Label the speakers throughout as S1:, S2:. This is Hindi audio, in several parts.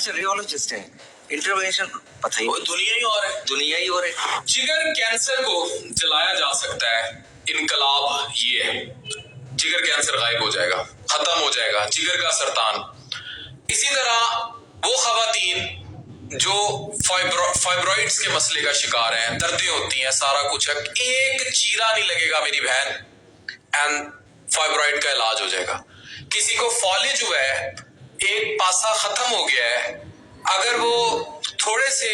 S1: रेडियोलॉजिस्ट है, इंटरवेंशन पता ही
S2: दुनिया ही और है,
S1: दुनिया ही और है।
S2: जिगर कैंसर को जलाया जा सकता है, इनकलाब ये है। जिगर कैंसर गायब हो जाएगा, खत्म हो जाएगा जिगर का सरतान। इसी तरह वो खवातीन जो फाइब्रॉइड्स के मसले का शिकार हैं, दर्दें होती हैं, सारा कुछ है, एक चीरा नहीं लगेगा मेरी बहन एंड फाइब्रॉइड का इलाज हो जाएगा। किसी को फॉलेज हुआ है, एक पासा खत्म हो गया है, अगर वो थोड़े से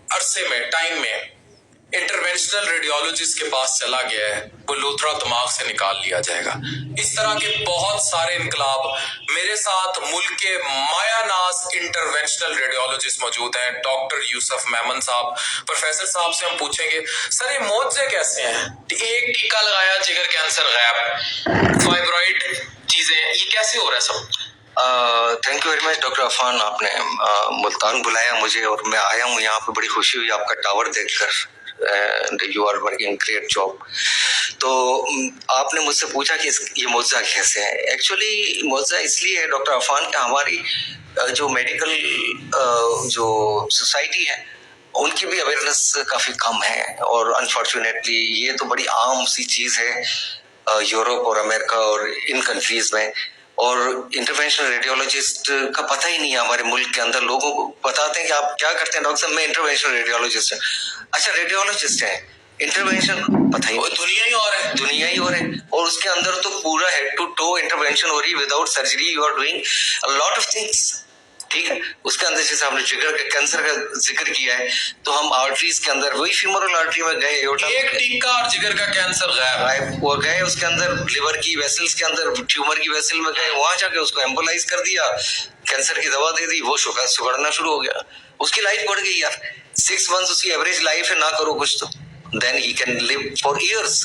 S2: अरसे में टाइम में इंटरवेंशनल रेडियोलॉजिस्ट के पास चला गया है, वो लूथरा दिमाग से निकाल लिया जाएगा। इस तरह के बहुत सारे इनकलाब मेरे साथ मुल्क के मायानाज इंटरवेंशनल रेडियोलॉजिस्ट मौजूद हैं। डॉक्टर यूसुफ मेमन साहब, प्रोफेसर साहब से हम पूछेंगे सर ये मौजे कैसे हैं? एक टीका लगाया, जिगर कैंसर गायब, फाइब्रॉइड चीजें, ये कैसे हो रहा है सब?
S1: Thank you very much doctor Afan, आपने मुल्तान बुलाया मुझे और मैं आया हूँ यहाँ पे। बड़ी खुशी हुई आपका टावर देखकर। You are working great job. तो आपने मुझसे पूछा कि ये मुआवजा कैसे है। एक्चुअली मुआवजा इसलिए है डॉक्टर अफान कि हमारी जो मेडिकल जो सोसाइटी है उनकी भी अवेयरनेस काफ़ी कम है, और अनफॉर्चुनेटली ये तो बड़ी आम सी चीज़ है यूरोप और अमेरिका और इन कंट्रीज में। और इंटरवेंशनल रेडियोलॉजिस्ट का पता ही नहीं है हमारे मुल्क के अंदर। लोगों को बताते हैं कि आप क्या करते हैं डॉक्टर साहब, मैं इंटरवेंशनल रेडियोलॉजिस्ट हूँ। अच्छा, रेडियोलॉजिस्ट है, इंटरवेंशन पता ही नहीं,
S2: दुनिया ही और है,
S1: दुनिया ही और है। और उसके अंदर तो पूरा हेड टू टो इंटरवेंशन हो रही है, without surgery you are doing a lot of things. ठीक है, उसके अंदर जैसे हमने जिगर के कैंसर का जिक्र किया है, तो हम आर्टरीज के अंदर वही फीमोरल आर्टरी में गए,
S2: एक टीका और जिगर का कैंसर गायब,
S1: वो गए, उसके अंदर लिवर की वेसल्स के अंदर ट्यूमर की वेसल में गए, वहां जाके उसको एम्बोलाइज कर दिया, कैंसर की दवा दे दी, वो सुगड़ना शुरू हो गया, उसकी लाइफ बढ़ गई यार। 6 मंथ्स उसकी एवरेज लाइफ है, ना करो कुछ तो then he can live for years.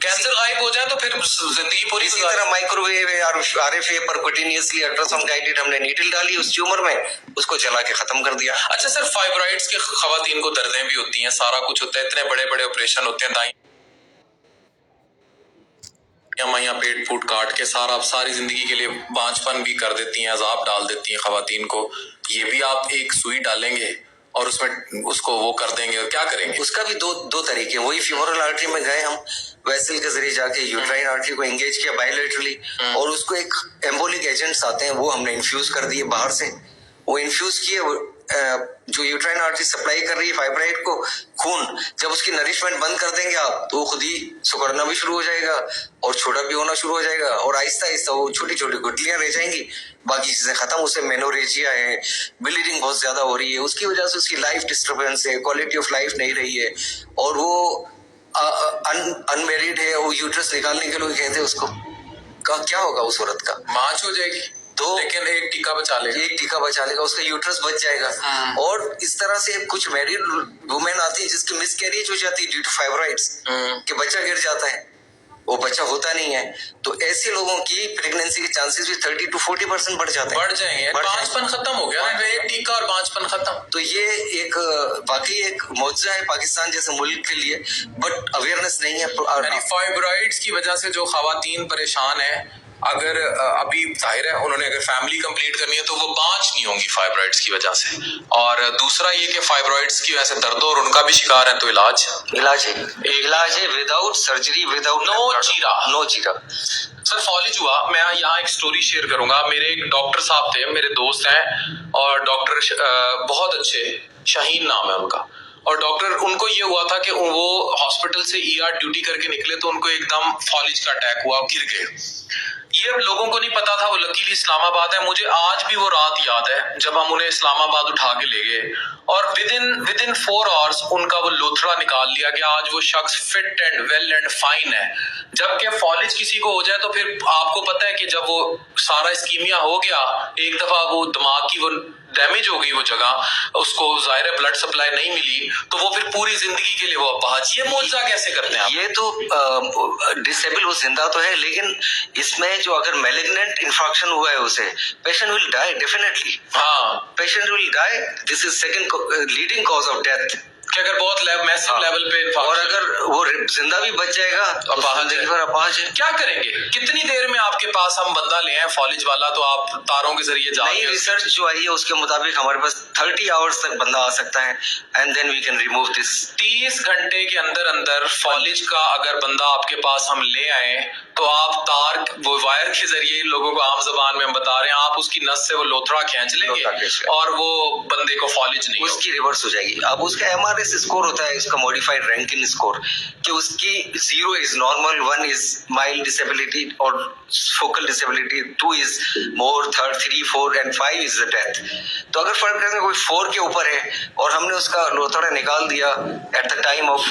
S2: Cancer गायब हो जाए तो फिर जिंदगी पूरी।
S1: इसी तरह microwave RFA percutaneously ultrasound guided हमने नीडल डाली उस ट्यूमर में, उसको जला के खत्म कर दिया।
S2: अच्छा सर, फाइब्रॉइड्स के खवातीन को दर्दें भी होती हैं, सारा कुछ होता है, इतने बड़े बड़े ऑपरेशन होते हैं, दाई माइयां पेट फूट काट के सारी जिंदगी के लिए बांझपन भी कर देती हैं, अजाब डाल देती हैं खवातीन को। ये भी आप एक सुई डालेंगे और उसमें उसको वो कर देंगे, और क्या करेंगे?
S1: उसका भी दो तरीके, वही फीमोरल आर्टरी में गए हम, वेसल के जरिए जाके यूट्राइन आर्टरी को एंगेज किया बायोलेटरली, और उसको एक एम्बोलिक एजेंट्स आते हैं वो हमने इन्फ्यूज कर दिए बाहर से। वो इन्फ्यूज किए, जो यूट्राइन आर्टरी सप्लाई कर रही है फाइब्राइड को खून, जब उसकी नरिशमेंट बंद कर देंगे आप, तो वो खुद ही सुकड़ना भी शुरू हो जाएगा और छोटा भी होना शुरू हो जाएगा, और आहिस्ता आहिस्ता वो छोटी छोटी गुठलियां रह जाएंगी, बाकी चीजें खत्म। उसे मेनोरेजिया है, ब्लीडिंग बहुत ज्यादा हो रही है, उसकी वजह से उसकी लाइफ डिस्टर्बेंस है, क्वालिटी ऑफ लाइफ नहीं रही है, और वो अनमेरिड है, वो यूट्रस निकालने के लोग कहते हैं उसको क्या होगा उस औरत का?
S2: मांच हो जाएगी,
S1: तो
S2: लेकिन एक टीका बचा लेगा,
S1: उसका यूट्रस बच जाएगा। और इस तरह से कुछ मैरिड वुमेन आती है जिसकी मिसकैरेज हो जाती है ड्यू टू फाइब्रॉइड्स, कि बच्चा गिर जाता है, वो बच्चा होता नहीं है, तो ऐसे लोगों की प्रेगनेंसी के चांसेस भी 30 to 40% बढ़
S2: जाएंगे। बांझपन खत्म हो गया, एक टीका और बांझपन खत्म।
S1: तो ये एक बाकी एक मौजूदा है पाकिस्तान जैसे मुल्क के लिए, बट अवेयरनेस नहीं है।
S2: फाइब्रॉइड्स की वजह से जो खवातीन परेशान है, अगर अभी जाहिर है उन्होंने अगर फैमिली कंप्लीट करनी है तो वो बांझ नहीं होंगी फाइब्रॉइड्स की वजह से। और दूसरा ये कि फाइब्रॉइड्स की वजह से दर्द और उनका भी शिकार है, तो इलाज है विदाउट सर्जरी, विदाउट नो चीरा। सर फॉलेज हुआ, मैं यहाँ एक स्टोरी शेयर करूंगा। मेरे एक डॉक्टर साहब थे, मेरे दोस्त हैं, और डॉक्टर बहुत अच्छे, शाहीन नाम है उनका। और डॉक्टर, उनको ये हुआ था कि वो हॉस्पिटल से ईआर ड्यूटी करके निकले तो उनको एकदम फॉलेज का अटैक हुआ, गिर गए। ये लोगों को नहीं पता था, वो लकीली इस्लामाबाद है। मुझे आज भी वो रात याद है जब हम उन्हें इस्लामाबाद उठा के ले गए, और विदिन 4 आवर्स उनका वो लोथड़ा निकाल लिया कि आज वो शख्स fit and well and fine है। जबकि फॉलेज किसी को हो जाए तो फिर आपको पता है कि जब वो सारा इस्कीमिया हो गया, एक दफा वो दिमाग की वो डैमेज हो गई वो जगह, उसको जाहिर है ब्लड सप्लाई नहीं मिली, तो वो फिर पूरी जिंदगी के लिए वो अपाहज। ये मुआवजा कैसे करते हैं आप?
S1: ये तो डिसेबल वो जिंदा तो है, लेकिन इसमें जो अगर मैलिग्नेंट इन्फेक्शन हुआ है उसे, patient will die definitely. Patient will die, this is second leading cause of death.
S2: कि अगर बहुत मैसिव लेवल पे
S1: और अगर वो जिंदा भी बच जाएगा तो जिंदगी भर अपाहज है।
S2: क्या करेंगे? कितनी देर में आपके पास हम बंदा ले आए फॉलिज वाला, तो आप तारों के जरिए
S1: नई रिसर्च जो आई है उसके मुताबिक हमारे पास 30 आवर्स तक बंदा आ सकता है and then we can remove this.
S2: 30 घंटे के अंदर अंदर फॉलिज का अगर बंदा आपके पास हम ले आए तो आप तार वो वायर के जरिए, लोगों को आम जबान में हम बता रहे हैं, आप उसकी नस से वो लोथड़ा खींच लेंगे और वो बंदे को फॉलिज नहीं
S1: उसकी रिवर्स हो जाएगी। अब उसका एमआरएस स्कोर होता है, इसका मॉडिफाइड रैंकिन स्कोर, कि उसकी 0 is normal, 1 is mild disability or focal disability, 2 is more, 3, 4 and 5 is the death. तो अगर फर्क करके कोई 4 के ऊपर है और हमने उसका लोथड़ा निकाल दिया at the time of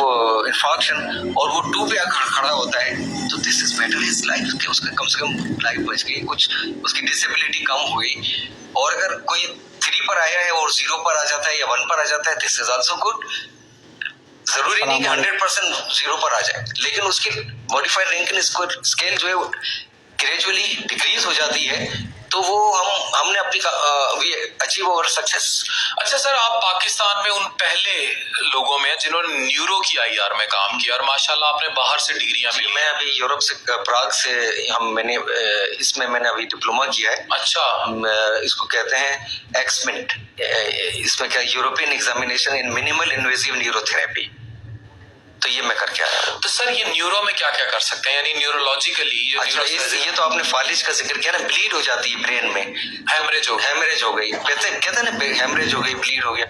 S1: infarction और वो 2 पे आकर खड़ा होता है, तो this is better his life, कि उसका कम से कम लाइफ बच गई, कुछ उसकी डिसेबिलिटी कम हुई। और अगर कोई 3 पर आया है और 0 पर आ जाता है या 1 पर आ जाता है, दिस इज आल्सो गुड। जरूरी नहीं कि 100% 0 पर आ जाए, लेकिन उसकी मॉडिफाइड रैंकिन स्केल जो है ग्रेजुअली डिक्रीज हो जाती है, तो वो हमने अपनी वी अचीव अवर सक्सेस।
S2: अच्छा सर, आप पाकिस्तान में उन पहले लोगों में जिन्होंने न्यूरो की आईआर में काम किया और माशाल्लाह आपने बाहर से डिग्रियां भी।
S1: मैं अभी यूरोप से, प्राग से, मैंने अभी डिप्लोमा किया है।
S2: अच्छा।
S1: इसको कहते हैं एक्समिंट, इसमें क्या, European examination in minimal invasive neurotherapy, तो ये मैं करके आया हूँ।
S2: तो सर ये न्यूरो में क्या क्या कर सकते हैं, यानी न्यूरोलॉजिकली?
S1: अच्छा, ये तो आपने फालिज का जिक्र किया ना, ब्लीड हो जाती है ब्रेन में, हेमरेज हो गई, कहते हैं ना हेमरेज हो गई, ब्लीड हो गया,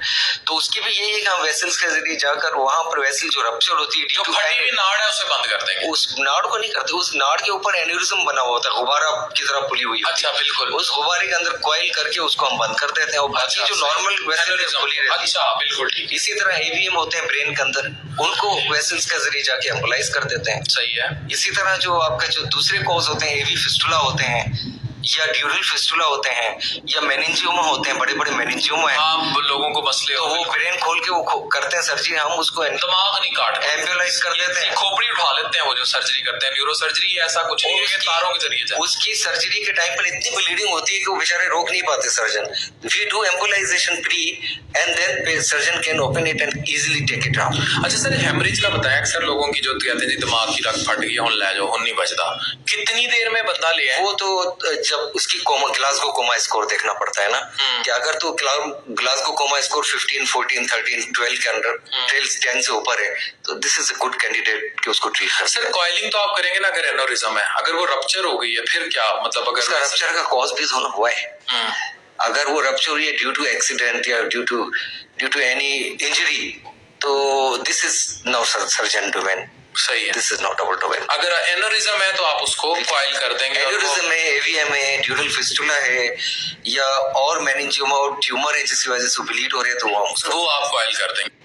S1: तो उसकी भी यही है कि हम वेसल्स के जरिए जाकर वहां पर वेसल जो रप्चर होती है,
S2: जो फटी हुई नाड़ है उसे बंद कर देंगे।
S1: उस नाड़ को नहीं करते, उस नाड़ के ऊपर एन्यूरिज्म बना हुआ होता है, गुब्बारा की तरह खुली हुई।
S2: अच्छा, बिल्कुल।
S1: उस गुब्बारे के अंदर कॉइल करके उसको हम बंद कर देते हैं और बाकी जो नॉर्मल वेसल खुली रहती है।
S2: अच्छा, बिल्कुल ठीक।
S1: इसी तरह एवीएम होते हैं ब्रेन के अंदर, उनको वेसल्स के जरिए जाके एम्बोलाइज कर देते हैं।
S2: सही है।
S1: इसी तरह जो आपका जो दूसरे कॉज होते हैं, एवी फिस्टुला होते हैं या ड्यूरल फिस्टुला होते हैं या मेनिंजियोमा होते हैं, बड़े बड़े मेनिंजियोमा है।
S2: हाँ, लोगों को मसले
S1: तो वो ब्रेन खोल के वो करते हैं सर्जरी, हम उसको
S2: दिमाग नहीं काटते,
S1: एम्बुलाइज कर देते हैं,
S2: खोपड़ी उठा लेते हैं वो जो सर्जरी करते हैं। न्यूरो सर्जरी ऐसा कुछ नहीं है, तारों के जरिए जाए।
S1: उसकी सर्जरी के टाइम पर इतनी ब्लीडिंग होती है कि वो बेचारे रोक नहीं पाते surgeon. We do embolisation pre and then surgeon can open it and easily take it out.
S2: अच्छा सर, हेमरेज का बताया अक्सर लोगों की, जो कहते हैं जी दिमाग की रग फट गई, हुन ले जाओ, हुन नहीं बचता, कितनी देर में बंदा ले आए?
S1: वो तो जब उसकी ग्लासगो कोमा स्कोर देखना पड़ता है ना, कि अगर तो ग्लासगो कोमा स्कोर 15, 14, 13, 12 के अंदर, 10 से ऊपर है, तो this is a good candidate कि उसको ट्रीट कर।
S2: सर कॉइलिंग तो आप करेंगे ना अगर एनोरिज्म है, अगर वो रप्चर हो गई है फिर क्या, मतलब अगर
S1: उसका रप्चर का कॉज भी होना हुआ है, अगर वो रप्चर हुई है ड्यू टू एक्सीडेंट या ड्यू टू एनी इंजरी, तो this is now surgeon domain.
S2: सही है,
S1: this is not our domain.
S2: अगर एनोरिज्म है तो आप उसको कॉइल कर देंगे।
S1: एनोरिज्म है, एवीएम है, ड्यूरल फिस्टुला है या और मेनिंजियोमा और ट्यूमर है जिसकी वजह से ब्लीड हो रहे हैं, तो
S2: वो आप कॉइल कर देंगे।